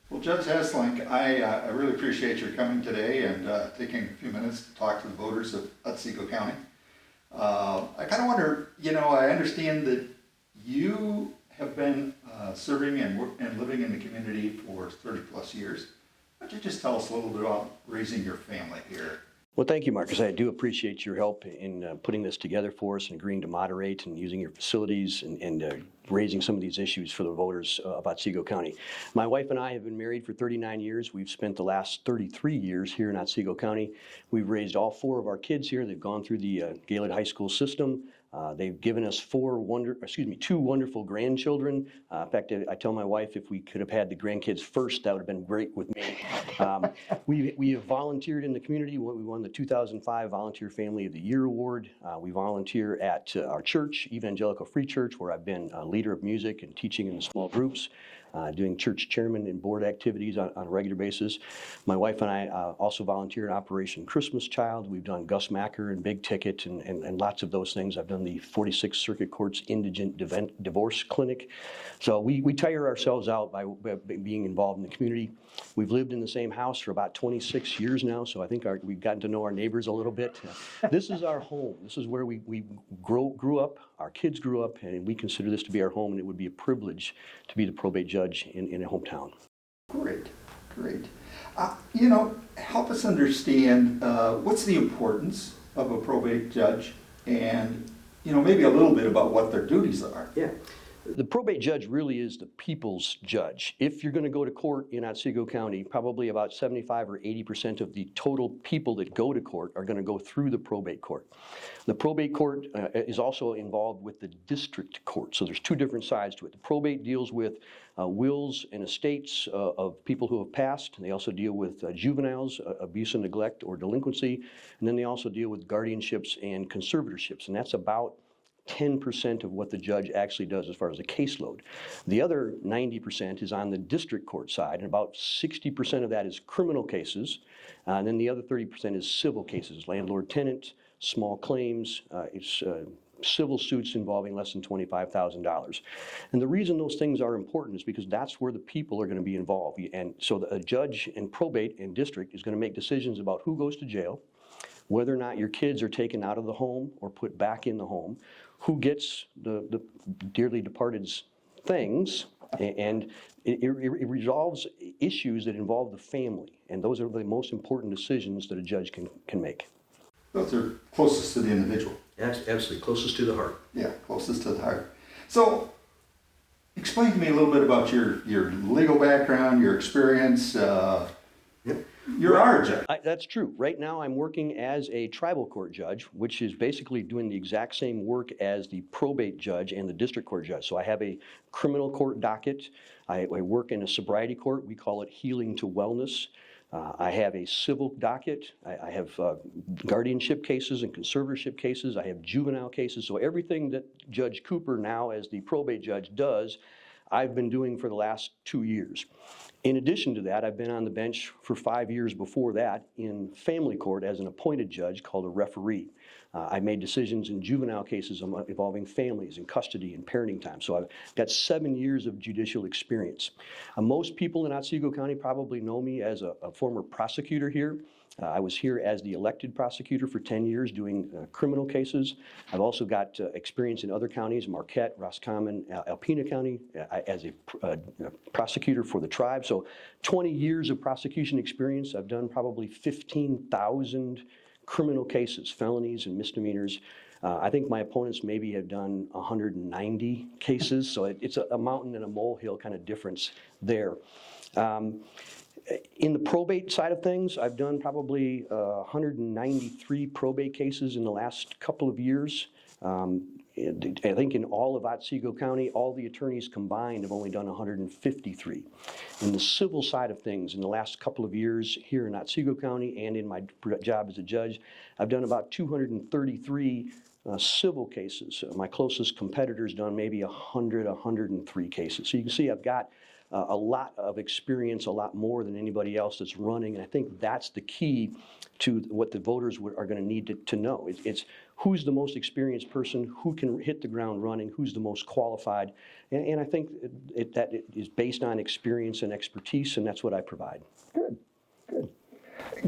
Well, Judge Hesselink, I really appreciate your coming today and taking a few minutes to talk to the voters of Otsego County. I kind of wonder, I understand that you have been serving and living in the community for 30 plus years. Why don't you just tell us a little bit about raising your family here? Well, thank you, Marcus. I do appreciate your help in putting this together for us and agreeing to moderate and using your facilities and raising some of these issues for the voters of Otsego County. My wife and I have been married for 39 years. We've spent the last 33 years here in Otsego County. We've raised all 4 of our kids here. They've gone through the Gaylord High School system. They've given us 2 wonderful grandchildren. In fact, I tell my wife if we could have had the grandkids first, that would have been great with me. We have volunteered in the community. We won the 2005 Volunteer Family of the Year Award. We volunteer at our church, Evangelical Free Church, where I've been a leader of music and teaching in the small groups. Doing church chairman and board activities on a regular basis. My wife and I also volunteer in Operation Christmas Child. We've done Gus Macker and Big Ticket and lots of those things. I've done the 46th Circuit Court's Indigent Divorce Clinic. So we tire ourselves out by being involved in the community. We've lived in the same house for about 26 years now, so I think we've gotten to know our neighbors a little bit. This is our home. This is where we grew up, our kids grew up, and we consider this to be our home, and it would be a privilege to be the probate judge in a hometown. Great. Help us understand what's the importance of a probate judge and, maybe a little bit about what their duties are. Yeah. The probate judge really is the people's judge. If you're going to go to court in Otsego County, probably about 75 or 80% of the total people that go to court are going to go through the probate court. The probate court is also involved with the district court, so there's 2 different sides to it. The probate deals with wills and estates of people who have passed. They also deal with juveniles, abuse and neglect or delinquency, and then they also deal with guardianships and conservatorships, and that's about 10% of what the judge actually does as far as the caseload. The other 90% is on the district court side, and about 60% of that is criminal cases, and then the other 30% is civil cases, landlord-tenant, small claims, civil suits involving less than $25,000. And the reason those things are important is because that's where the people are going to be involved. And so a judge in probate and district is going to make decisions about who goes to jail, whether or not your kids are taken out of the home or put back in the home, who gets the dearly departed's things, and it resolves issues that involve the family. And those are the most important decisions that a judge can make. Those are closest to the individual. Absolutely, closest to the heart. Yeah, closest to the heart. So, explain to me a little bit about your legal background, your experience. You're our judge. That's true. Right now I'm working as a tribal court judge, which is basically doing the exact same work as the probate judge and the district court judge. So I have a criminal court docket. I work in a sobriety court. We call it healing to wellness. I have a civil docket. I have guardianship cases and conservatorship cases. I have juvenile cases. So everything that Judge Cooper now as the probate judge does, I've been doing for the last 2 years. In addition to that, I've been on the bench for 5 years before that in family court as an appointed judge called a referee. I made decisions in juvenile cases involving families and custody and parenting time. So I've got 7 years of judicial experience. Most people in Otsego County probably know me as a former prosecutor here. I was here as the elected prosecutor for 10 years doing criminal cases. I've also got experience in other counties, Marquette, Roscommon, Alpena County, as a prosecutor for the tribe. So 20 years of prosecution experience. I've done probably 15,000 criminal cases, felonies and misdemeanors. I think my opponents maybe have done 190 cases, so it's a mountain and a molehill kind of difference there. In the probate side of things, I've done probably 193 probate cases in the last couple of years. I think in all of Otsego County, all the attorneys combined have only done 153. In the civil side of things, in the last couple of years here in Otsego County and in my job as a judge, I've done about 233 civil cases. My closest competitor's done maybe 103 cases. So you can see I've got a lot of experience, a lot more than anybody else that's running. And I think that's the key to what the voters are going to need to know. It's who's the most experienced person, who can hit the ground running, who's the most qualified. And I think that it is based on experience and expertise, and that's what I provide. Good, good.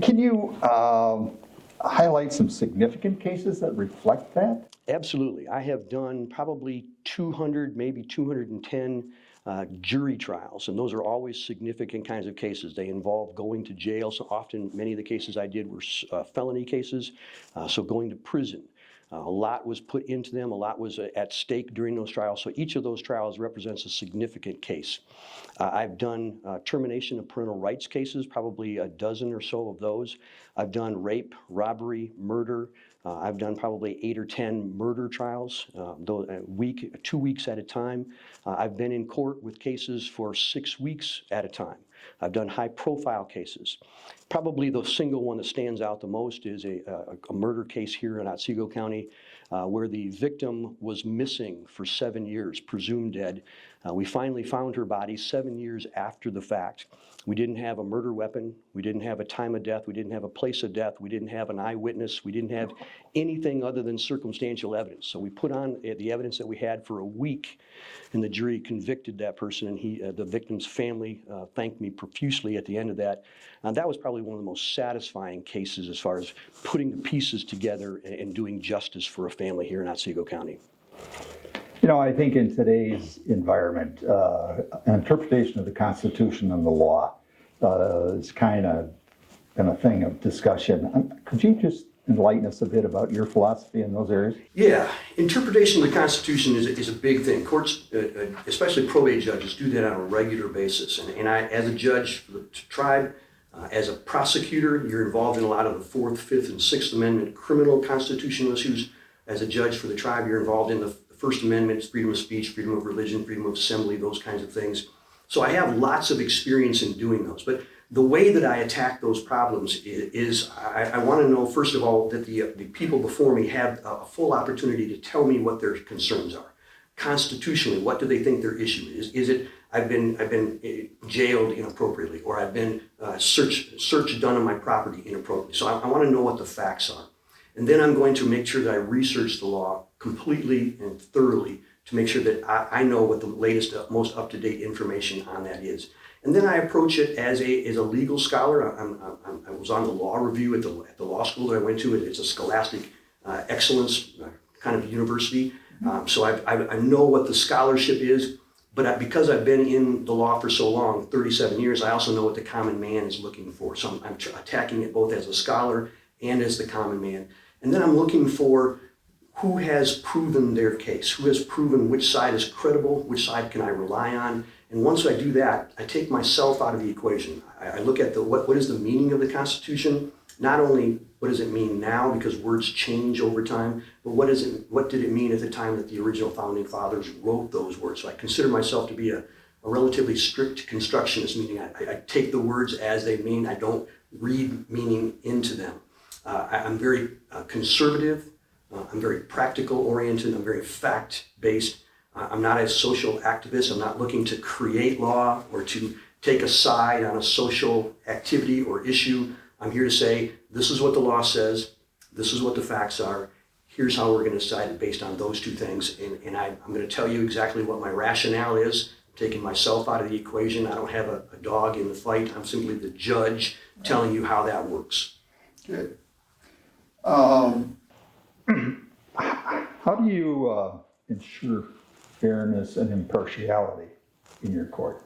Can you highlight some significant cases that reflect that? Absolutely. I have done probably 200, maybe 210 jury trials, and those are always significant kinds of cases. They involve going to jail. So often, many of the cases I did were felony cases, so going to prison. A lot was put into them, a lot was at stake during those trials, so each of those trials represents a significant case. I've done termination of parental rights cases, probably a dozen or so of those. I've done rape, robbery, murder. I've done probably 8 or 10 murder trials, 2 weeks at a time. I've been in court with cases for 6 weeks at a time. I've done high-profile cases. Probably the single one that stands out the most is a murder case here in Otsego County where the victim was missing for 7 years, presumed dead. We finally found her body 7 years after the fact. We didn't have a murder weapon. We didn't have a time of death. We didn't have a place of death. We didn't have an eyewitness. We didn't have anything other than circumstantial evidence. So we put on the evidence that we had for a week, and the jury convicted that person, and the victim's family thanked me profusely at the end of that. That was probably one of the most satisfying cases as far as putting the pieces together and doing justice for a family here in Otsego County. You know, I think in today's environment, an interpretation of the Constitution and the law is kind of been a thing of discussion. Could you just enlighten us a bit about your philosophy in those areas? Yeah, interpretation of the Constitution is a big thing. Courts, especially probate judges, do that on a regular basis. And I, as a judge for the tribe, as a prosecutor, you're involved in a lot of the 4th, 5th, and 6th Amendment criminal constitutional issues. As a judge for the tribe, you're involved in the First Amendment, freedom of speech, freedom of religion, freedom of assembly, those kinds of things. So I have lots of experience in doing those. But the way that I attack those problems is I want to know, first of all, that the people before me have a full opportunity to tell me what their concerns are. Constitutionally, what do they think their issue is? Is it I've been jailed inappropriately, or I've been search done on my property inappropriately? So I want to know what the facts are. And then I'm going to make sure that I research the law completely and thoroughly to make sure that I know what the latest, most up-to-date information on that is. And then I approach it as a legal scholar. I was on the law review at the law school that I went to. It's a scholastic excellence kind of university. So I know what the scholarship is, but because I've been in the law for so long, 37 years, I also know what the common man is looking for. So I'm attacking it both as a scholar and as the common man. And then I'm looking for who has proven their case, who has proven which side is credible, which side can I rely on. And once I do that, I take myself out of the equation. I look at what is the meaning of the Constitution, not only what does it mean now, because words change over time, but what did it mean at the time that the original founding fathers wrote those words. So I consider myself to be a relatively strict constructionist, meaning I take the words as they mean. I don't read meaning into them. I'm very conservative. I'm very practical oriented. I'm very fact based. I'm not a social activist. I'm not looking to create law or to take a side on a social activity or issue. I'm here to say, this is what the law says. This is what the facts are. Here's how we're going to decide it based on those two things. And I'm going to tell you exactly what my rationale is. I'm taking myself out of the equation. I don't have a dog in the fight. I'm simply the judge telling you how that works. Good. How do you ensure fairness and impartiality in your court?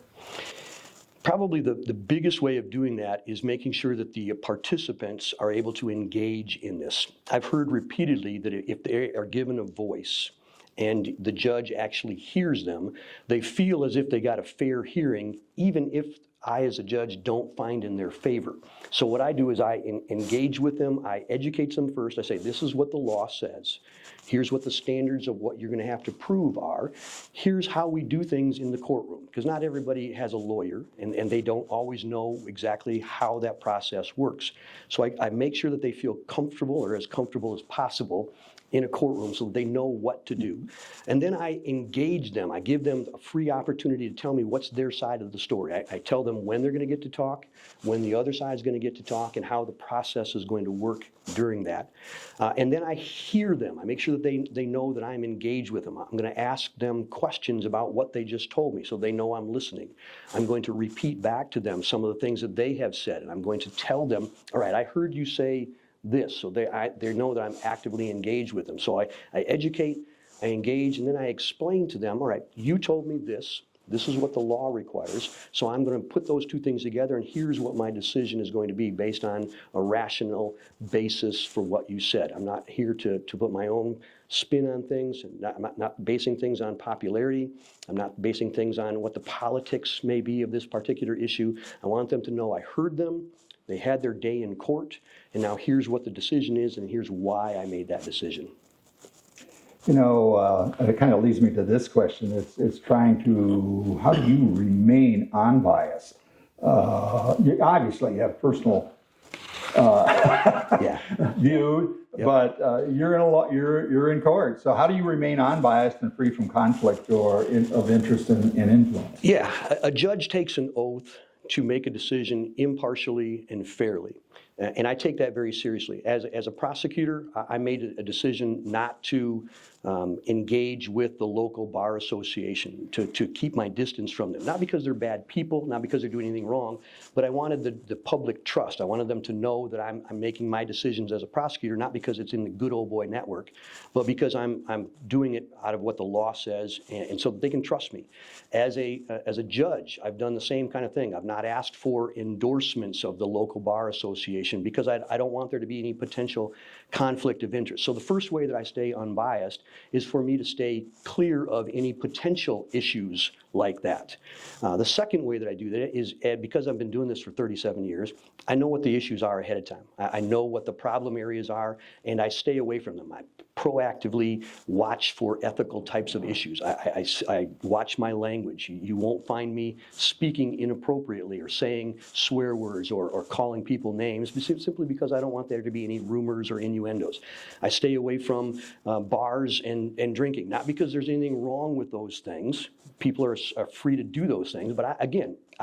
Probably the biggest way of doing that is making sure that the participants are able to engage in this. I've heard repeatedly that if they are given a voice and the judge actually hears them, they feel as if they got a fair hearing, even if I, as a judge, don't find in their favor. So what I do is I engage with them, I educate them first. I say, this is what the law says. Here's what the standards of what you're going to have to prove are. Here's how we do things in the courtroom. Because not everybody has a lawyer, and they don't always know exactly how that process works. So I make sure that they feel comfortable, or as comfortable as possible, in a courtroom so they know what to do. And then I engage them. I give them a free opportunity to tell me what's their side of the story. I tell them when they're going to get to talk, when the other side is going to get to talk, and how the process is going to work during that. And then I hear them. I make sure that they know that I'm engaged with them. I'm going to ask them questions about what they just told me so they know I'm listening. I'm going to repeat back to them some of the things that they have said, and I'm going to tell them, all right, I heard you say this, so they know that I'm actively engaged with them. So I educate, I engage, and then I explain to them, all right, you told me this. This is what the law requires, so I'm going to put those two things together, and here's what my decision is going to be based on a rational basis for what you said. I'm not here to put my own spin on things. I'm not basing things on popularity. I'm not basing things on what the politics may be of this particular issue. I want them to know I heard them, they had their day in court, and now here's what the decision is, and here's why I made that decision. You know, it kind of leads me to this question. It's trying to, how do you remain unbiased? Obviously, you have personal view, Yep. but you're in court. So how do you remain unbiased and free from conflict or of interest and influence? Yeah, a judge takes an oath to make a decision impartially and fairly. And I take that very seriously. As a prosecutor, I made a decision not to engage with the local bar association, to keep my distance from them. Not because they're bad people, not because they're doing anything wrong, but I wanted the public trust. I wanted them to know that I'm making my decisions as a prosecutor, not because it's in the good old boy network, but because I'm doing it out of what the law says, and so they can trust me. As a judge, I've done the same kind of thing. I've not asked for endorsements of the local bar association because I don't want there to be any potential conflict of interest. So the first way that I stay unbiased is for me to stay clear of any potential issues like that. The second way that I do that is because I've been doing this for 37 years, I know what the issues are ahead of time. I know what the problem areas are, and I stay away from them. I proactively watch for ethical types of issues. I watch my language. You won't find me speaking inappropriately or saying swear words or calling people names simply because I don't want there to be any rumors or innuendos. I stay away from bars and drinking, not because there's anything wrong with those things. People are free to do those things, but I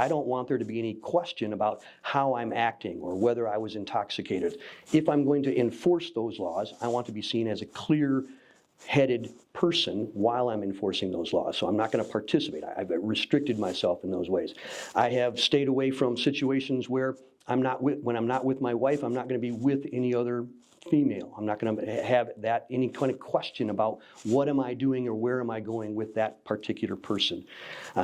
don't want there to be any question about how I'm acting or whether I was intoxicated. If I'm going to enforce those laws, I want to be seen as a clear-headed person while I'm enforcing those laws. So I'm not going to participate. I've restricted myself in those ways. I have stayed away from situations where when I'm not with my wife, I'm not going to be with any other female. I'm not going to have any kind of question about what am I doing or where am I going with that particular person.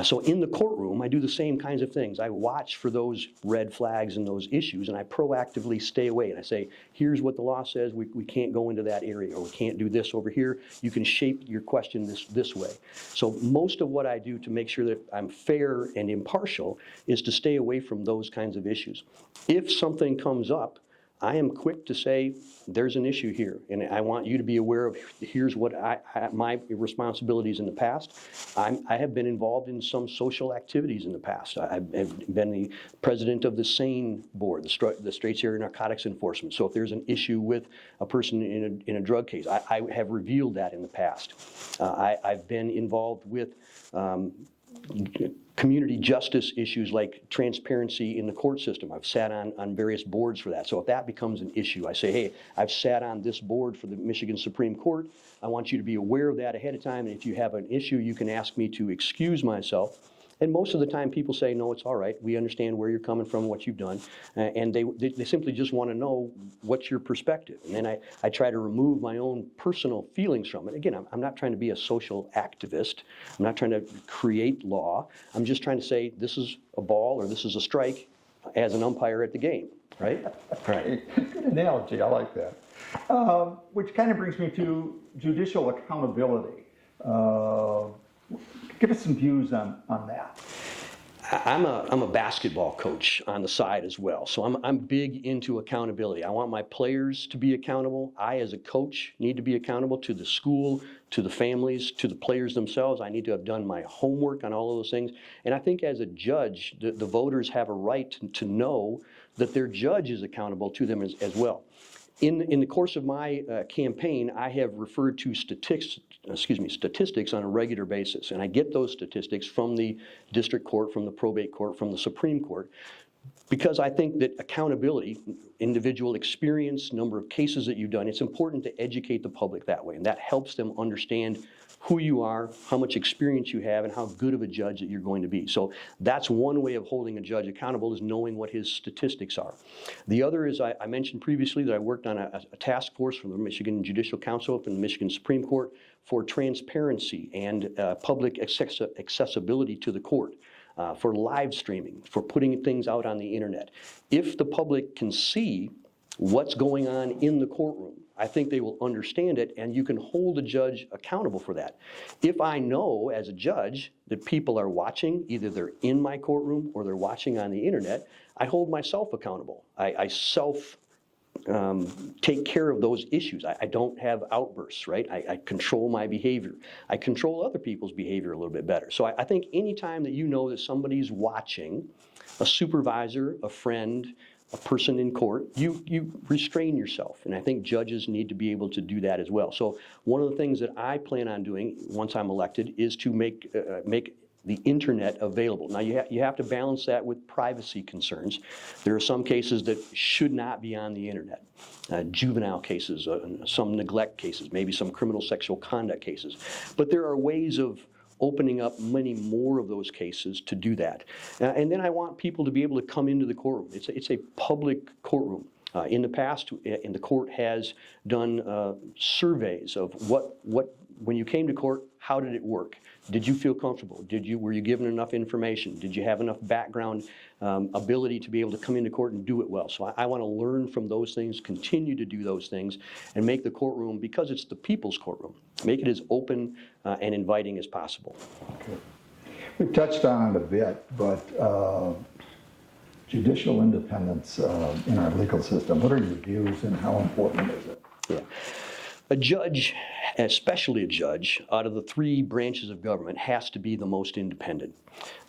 So in the courtroom, I do the same kinds of things. I watch for those red flags and those issues, and I proactively stay away. And I say, here's what the law says. We can't go into that area, or we can't do this over here. You can shape your question this way. So most of what I do to make sure that I'm fair and impartial is to stay away from those kinds of issues. If something comes up, I am quick to say, there's an issue here, and I want you to be aware of here's what my responsibilities in the past. I have been involved in some social activities in the past. I've been the president of the SANE board, the Straits Area Narcotics Enforcement. So if there's an issue with a person in a drug case, I have revealed that in the past. I've been involved with community justice issues like transparency in the court system. I've sat on various boards for that. So if that becomes an issue, I say, hey, I've sat on this board for the Michigan Supreme Court. I want you to be aware of that ahead of time. And if you have an issue, you can ask me to excuse myself. And most of the time people say, no, it's all right. We understand where you're coming from, what you've done. And they simply just want to know what's your perspective. And then I try to remove my own personal feelings from it. Again, I'm not trying to be a social activist. I'm not trying to create law. I'm just trying to say this is a ball or this is a strike as an umpire at the game, right? Right. Good analogy. I like that. Which kind of brings me to judicial accountability. Give us some views on that. I'm a basketball coach on the side as well, so I'm big into accountability. I want my players to be accountable. I, as a coach, need to be accountable to the school, to the families, to the players themselves. I need to have done my homework on all of those things. And I think as a judge, the voters have a right to know that their judge is accountable to them as well. In the course of my campaign, I have referred to statistics on a regular basis, and I get those statistics from the district court, from the probate court, from the Supreme Court, because I think that accountability, individual experience, number of cases that you've done, it's important to educate the public that way, and that helps them understand who you are, how much experience you have, and how good of a judge that you're going to be. So that's one way of holding a judge accountable, is knowing what his statistics are. The other is, I mentioned previously that I worked on a task force from the Michigan Judicial Council and the Michigan Supreme Court for transparency and public accessibility to the court. For live streaming, for putting things out on the internet. If the public can see what's going on in the courtroom, I think they will understand it, and you can hold a judge accountable for that. If I know as a judge that people are watching, either they're in my courtroom or they're watching on the internet, I hold myself accountable. I take care of those issues. I don't have outbursts, right? I control my behavior. I control other people's behavior a little bit better. So I think anytime that you know that somebody's watching, a supervisor, a friend, a person in court, you restrain yourself. And I think judges need to be able to do that as well. So one of the things that I plan on doing once I'm elected is to make the internet available. Now you have to balance that with privacy concerns. There are some cases that should not be on the internet. Juvenile cases, some neglect cases, maybe some criminal sexual conduct cases. But there are ways of opening up many more of those cases to do that. And then I want people to be able to come into the courtroom. It's a public courtroom. In the past, and the court has done surveys of what when you came to court, how did it work? Did you feel comfortable? Were you given enough information? Did you have enough background ability to be able to come into court and do it well? So I want to learn from those things, continue to do those things, and make the courtroom, because it's the people's courtroom, make it as open and inviting as possible. Okay. We touched on it a bit, but judicial independence in our legal system, what are your views and how important is it? Yeah. A judge, especially a judge, out of the three branches of government, has to be the most independent.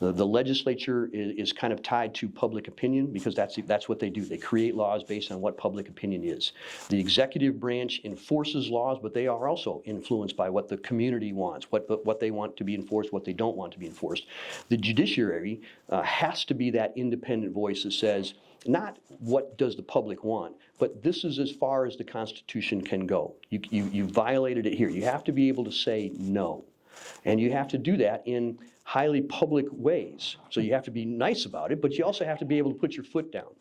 The legislature is kind of tied to public opinion, because that's what they do. They create laws based on what public opinion is. The executive branch enforces laws, but they are also influenced by what the community wants, what they want to be enforced, what they don't want to be enforced. The judiciary has to be that independent voice that says, not what does the public want, but this is as far as the Constitution can go. You violated it here. You have to be able to say no. And you have to do that in highly public ways. So you have to be nice about it, but you also have to be able to put your foot down.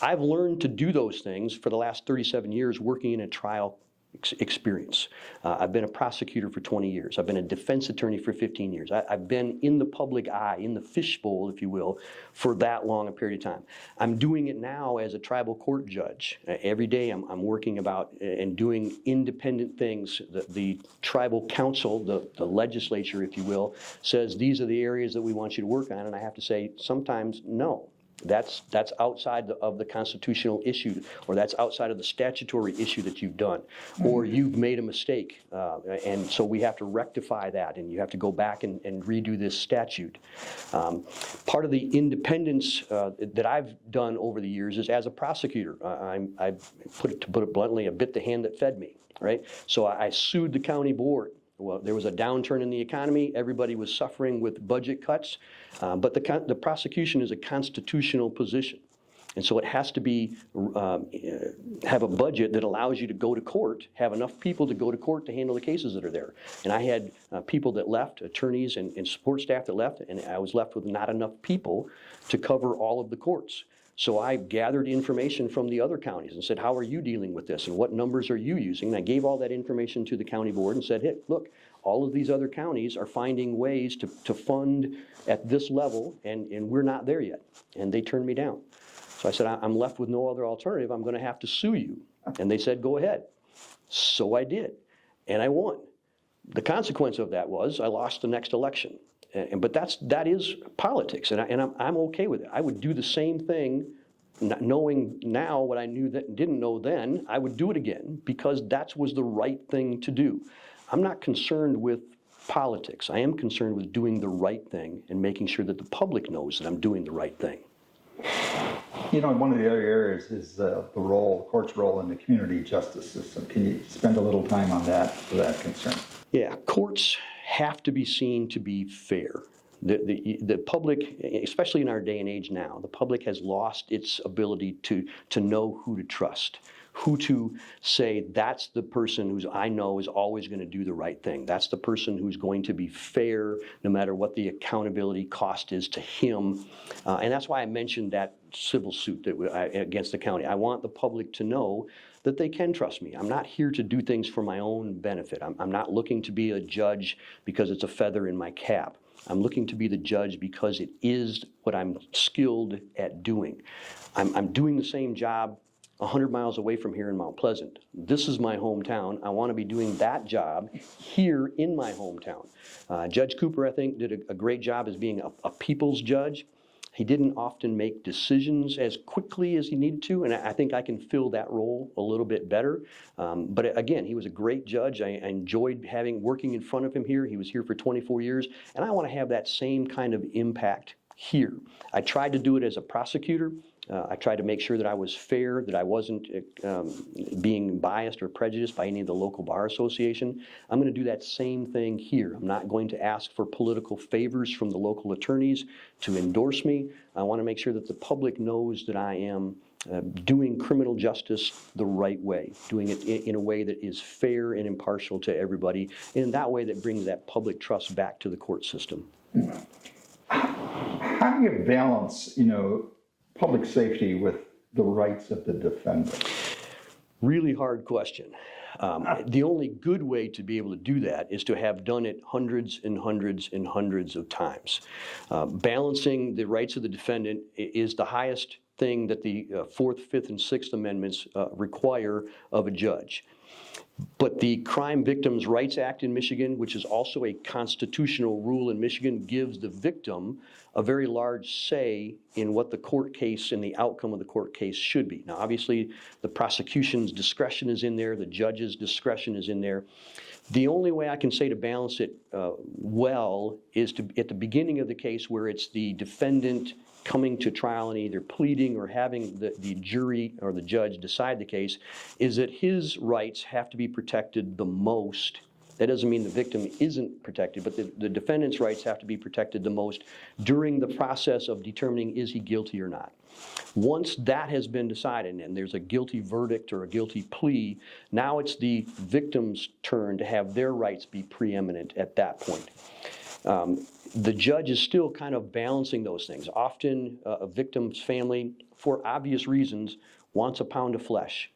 I've learned to do those things for the last 37 years working in a trial experience. I've been a prosecutor for 20 years. I've been a defense attorney for 15 years. I've been in the public eye, in the fishbowl, if you will, for that long a period of time. I'm doing it now as a tribal court judge. Every day I'm working about and doing independent things. The tribal council, the legislature, if you will, says these are the areas that we want you to work on, and I have to say sometimes no. That's outside of the constitutional issue, or that's outside of the statutory issue that you've done, or you've made a mistake, and so we have to rectify that, and you have to go back and redo this statute. Part of the independence that I've done over the years is as a prosecutor. I put it bluntly, I bit the hand that fed me, right? So I sued the county board. Well, there was a downturn in the economy. Everybody was suffering with budget cuts. But the prosecution is a constitutional position. And so it has to be have a budget that allows you to go to court, have enough people to go to court to handle the cases that are there. And I had people that left, attorneys and support staff that left, and I was left with not enough people to cover all of the courts. So I gathered information from the other counties and said, how are you dealing with this, and what numbers are you using? And I gave all that information to the county board and said, hey, look, all of these other counties are finding ways to fund at this level, and we're not there yet. And they turned me down. So I said, I'm left with no other alternative. I'm going to have to sue you. And they said, go ahead. So I did, and I won. The consequence of that was I lost the next election. But that is politics, and I'm okay with it. I would do the same thing, knowing now what I knew that didn't know then. I would do it again because that was the right thing to do. I'm not concerned with politics. I am concerned with doing the right thing and making sure that the public knows that I'm doing the right thing. One of the other areas is the court's role in the community justice system. Can you spend a little time on that for that concern? Yeah, courts have to be seen to be fair. The public, especially in our day and age now, the public has lost its ability to know who to trust, who to say that's the person who's I know is always going to do the right thing. That's the person who's going to be fair no matter what the accountability cost is to him. And that's why I mentioned that civil suit against the county. I want the public to know that they can trust me. I'm not here to do things for my own benefit. I'm not looking to be a judge because it's a feather in my cap. I'm looking to be the judge because it is what I'm skilled at doing. I'm doing the same job 100 miles away from here in Mount Pleasant. This is my hometown. I want to be doing that job here in my hometown. Judge Cooper, I think, did a great job as being a people's judge. He didn't often make decisions as quickly as he needed to, and I think I can fill that role a little bit better. But again, he was a great judge. I enjoyed working in front of him here. He was here for 24 years, and I want to have that same kind of impact here. I tried to do it as a prosecutor. I tried to make sure that I was fair, that I wasn't being biased or prejudiced by any of the local bar association. I'm going to do that same thing here. I'm not going to ask for political favors from the local attorneys to endorse me. I want to make sure that the public knows that I am doing criminal justice the right way, doing it in a way that is fair and impartial to everybody, and in that way that brings that public trust back to the court system. How do you balance, public safety with the rights of the defendant? Really hard question. The only good way to be able to do that is to have done it hundreds and hundreds and hundreds of times. Balancing the rights of the defendant is the highest thing that the Fourth, Fifth, and Sixth Amendments require of a judge. But the Crime Victims' Rights Act in Michigan, which is also a constitutional rule in Michigan, gives the victim a very large say in what the court case and the outcome of the court case should be. Now, obviously, the prosecution's discretion is in there, the judge's discretion is in there. The only way I can say to balance it well is to, at the beginning of the case where it's the defendant coming to trial and either pleading or having the jury or the judge decide the case, is that his rights have to be protected the most. That doesn't mean the victim isn't protected, but the defendant's rights have to be protected the most during the process of determining is he guilty or not. Once that has been decided and there's a guilty verdict or a guilty plea, now it's the victim's turn to have their rights be preeminent at that point. The judge is still kind of balancing those things. Often a victim's family, for obvious reasons, wants a pound of flesh.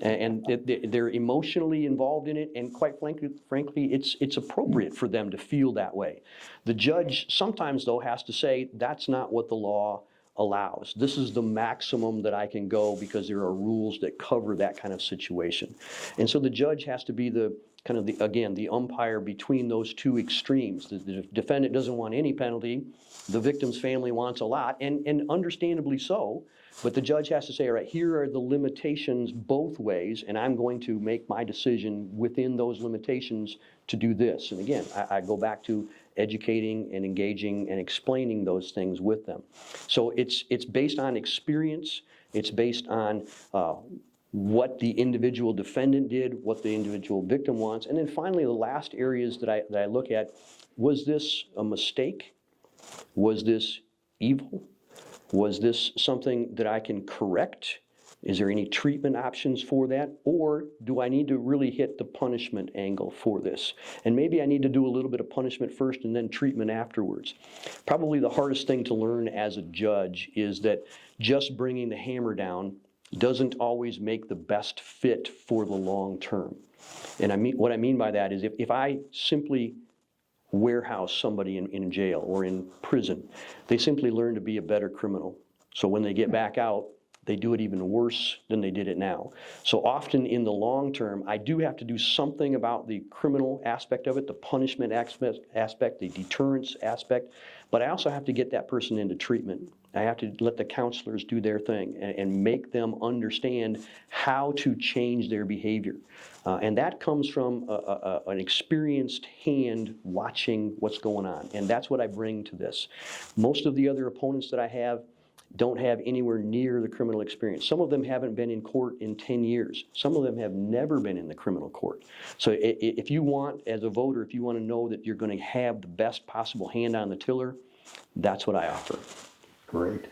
And they're emotionally involved in it, and quite frankly, it's appropriate for them to feel that way. The judge sometimes, though, has to say, that's not what the law allows. This is the maximum that I can go because there are rules that cover that kind of situation. And so the judge has to be the umpire between those two extremes. The defendant doesn't want any penalty. The victim's family wants a lot, and understandably so. But the judge has to say, all right, here are the limitations both ways, and I'm going to make my decision within those limitations to do this. And again, I go back to educating and engaging and explaining those things with them. So it's based on experience. It's based on what the individual defendant did, what the individual victim wants. And then finally, the last areas that I look at, was this a mistake? Was this evil? Was this something that I can correct? Is there any treatment options for that? Or do I need to really hit the punishment angle for this? And maybe I need to do a little bit of punishment first and then treatment afterwards. Probably the hardest thing to learn as a judge is that just bringing the hammer down doesn't always make the best fit for the long term. And what I mean by that is if I simply warehouse somebody in jail or in prison, they simply learn to be a better criminal. So when they get back out, they do it even worse than they did it now. So often in the long term, I do have to do something about the criminal aspect of it, the punishment aspect, the deterrence aspect, but I also have to get that person into treatment. I have to let the counselors do their thing and make them understand how to change their behavior. And that comes from an experienced hand watching what's going on. And that's what I bring to this. Most of the other opponents that I have, don't have anywhere near the criminal experience. Some of them haven't been in court in 10 years. Some of them have never been in the criminal court. So if you want, as a voter, if you want to know that you're going to have the best possible hand on the tiller, that's what I offer. Great.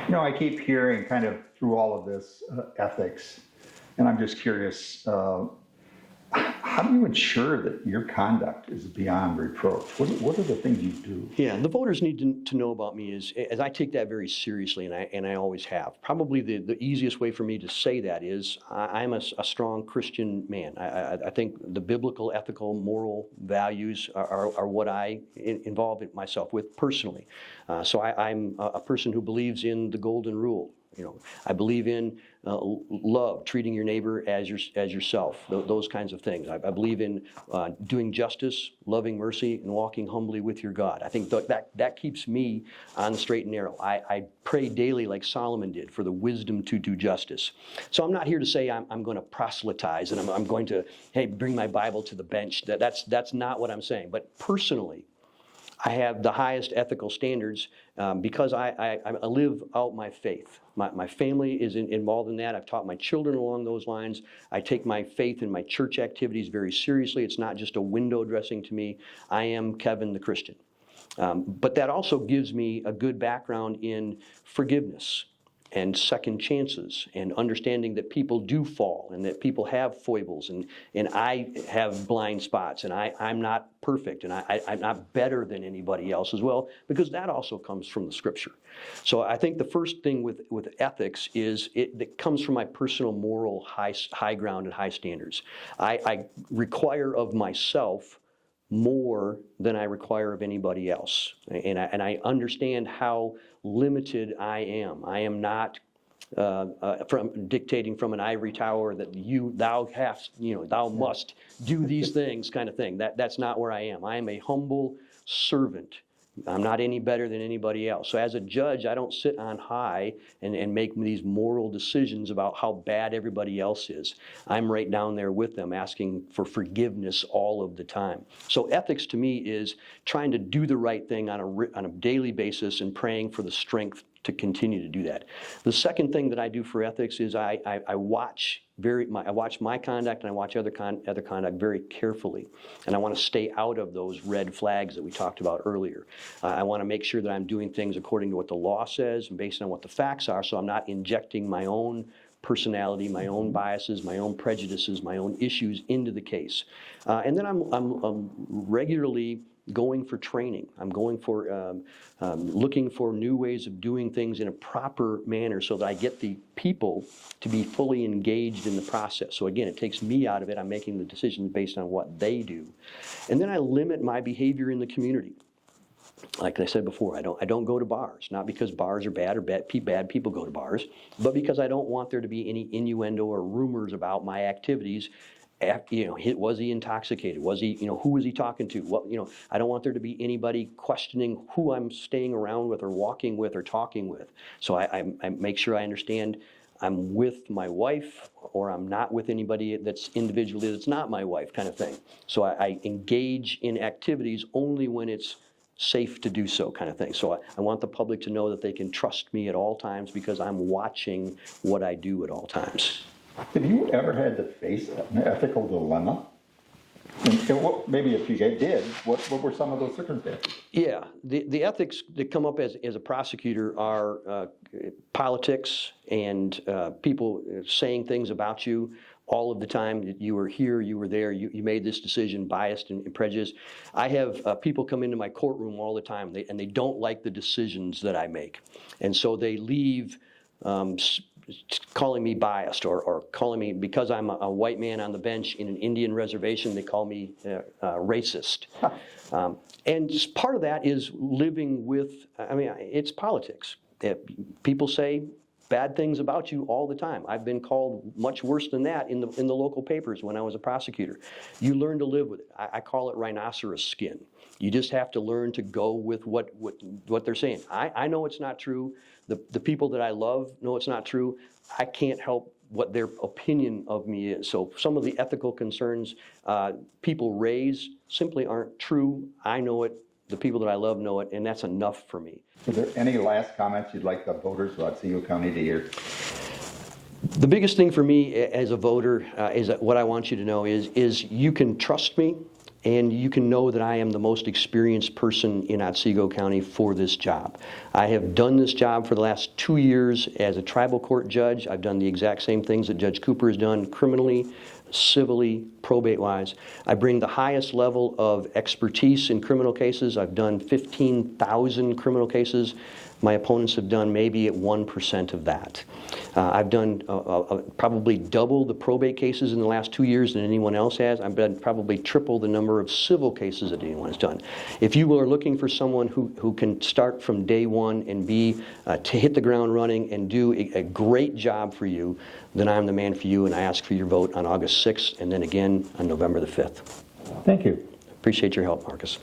You know, I keep hearing kind of through all of this ethics, and I'm just curious, how do you ensure that your conduct is beyond reproach? What are the things you do? Yeah, the voters need to know about me is, as I take that very seriously, and I always have. Probably the easiest way for me to say that is I'm a strong Christian man. I think the biblical, ethical, moral values are what I involve myself with personally. So I'm a person who believes in the golden rule. You know, I believe in love, treating your neighbor as yourself, those kinds of things. I believe in doing justice, loving mercy, and walking humbly with your God. I think that keeps me on the straight and narrow. I pray daily like Solomon did for the wisdom to do justice. So I'm not here to say I'm going to proselytize and I'm going to, hey, bring my Bible to the bench. That's not what I'm saying. But personally, I have the highest ethical standards because I live out my faith. My family is involved in that. I've taught my children along those lines. I take my faith and my church activities very seriously. It's not just a window dressing to me. I am Kevin the Christian. But that also gives me a good background in forgiveness and second chances and understanding that people do fall and that people have foibles and I have blind spots and I'm not perfect and I'm not better than anybody else as well, because that also comes from the scripture. So I think the first thing with ethics is it comes from my personal moral high ground and high standards. I require of myself more than I require of anybody else. And I understand how limited I am. I am not from dictating from an ivory tower that thou must do these things kind of thing. That's not where I am. I am a humble servant. I'm not any better than anybody else. So as a judge, I don't sit on high and make these moral decisions about how bad everybody else is. I'm right down there with them, asking for forgiveness all of the time. So ethics to me is trying to do the right thing on a daily basis and praying for the strength to continue to do that. The second thing that I do for ethics is I watch my conduct and I watch other conduct very carefully, and I want to stay out of those red flags that we talked about earlier. I want to make sure that I'm doing things according to what the law says and based on what the facts are, so I'm not injecting my own personality, my own biases, my own prejudices, my own issues into the case. And then I'm regularly going for training. I'm going for looking for new ways of doing things in a proper manner so that I get the people to be fully engaged in the process. So again, it takes me out of it. I'm making the decisions based on what they do. And then I limit my behavior in the community. Like I said before, I don't go to bars, not because bars are bad or bad people go to bars, but because I don't want there to be any innuendo or rumors about my activities. Was he intoxicated? Was he, who was he talking to? I don't want there to be anybody questioning who I'm staying around with or walking with or talking with. So I make sure I understand I'm with my wife or I'm not with anybody that's not my wife, kind of thing. So I engage in activities only when it's safe to do so, kind of thing. So I want the public to know that they can trust me at all times because I'm watching what I do at all times. Have you ever had to face an ethical dilemma? And maybe if you did, what were some of those circumstances? Yeah, the ethics that come up as a prosecutor are politics and people saying things about you all of the time, that you were here, you were there, you made this decision biased and prejudiced. I have people come into my courtroom all the time, and they don't like the decisions that I make. And so they leave calling me biased or calling me, because I'm a white man on the bench in an Indian reservation, they call me racist. And part of that is living with, it's politics. People say bad things about you all the time. I've been called much worse than that in the local papers when I was a prosecutor. You learn to live with it. I call it rhinoceros skin. You just have to learn to go with what they're saying. I know it's not true. The people that I love know it's not true. I can't help what their opinion of me is. So some of the ethical concerns people raise simply aren't true. I know it. The people that I love know it, and that's enough for me. Are there any last comments you'd like the voters of Otsego County to hear? The biggest thing for me as a voter is that what I want you to know is you can trust me, and you can know that I am the most experienced person in Otsego County for this job. I have done this job for the last 2 years as a tribal court judge. I've done the exact same things that Judge Cooper has done criminally, civilly, probate-wise. I bring the highest level of expertise in criminal cases. I've done 15,000 criminal cases. My opponents have done maybe at 1% of that. I've done probably double the probate cases in the last 2 years than anyone else has. I've done probably triple the number of civil cases that anyone has done. If you are looking for someone who can start from day one and to hit the ground running and do a great job for you, then I'm the man for you, and I ask for your vote on August 6th and then again on November the 5th. Thank you. Appreciate your help, Marcus.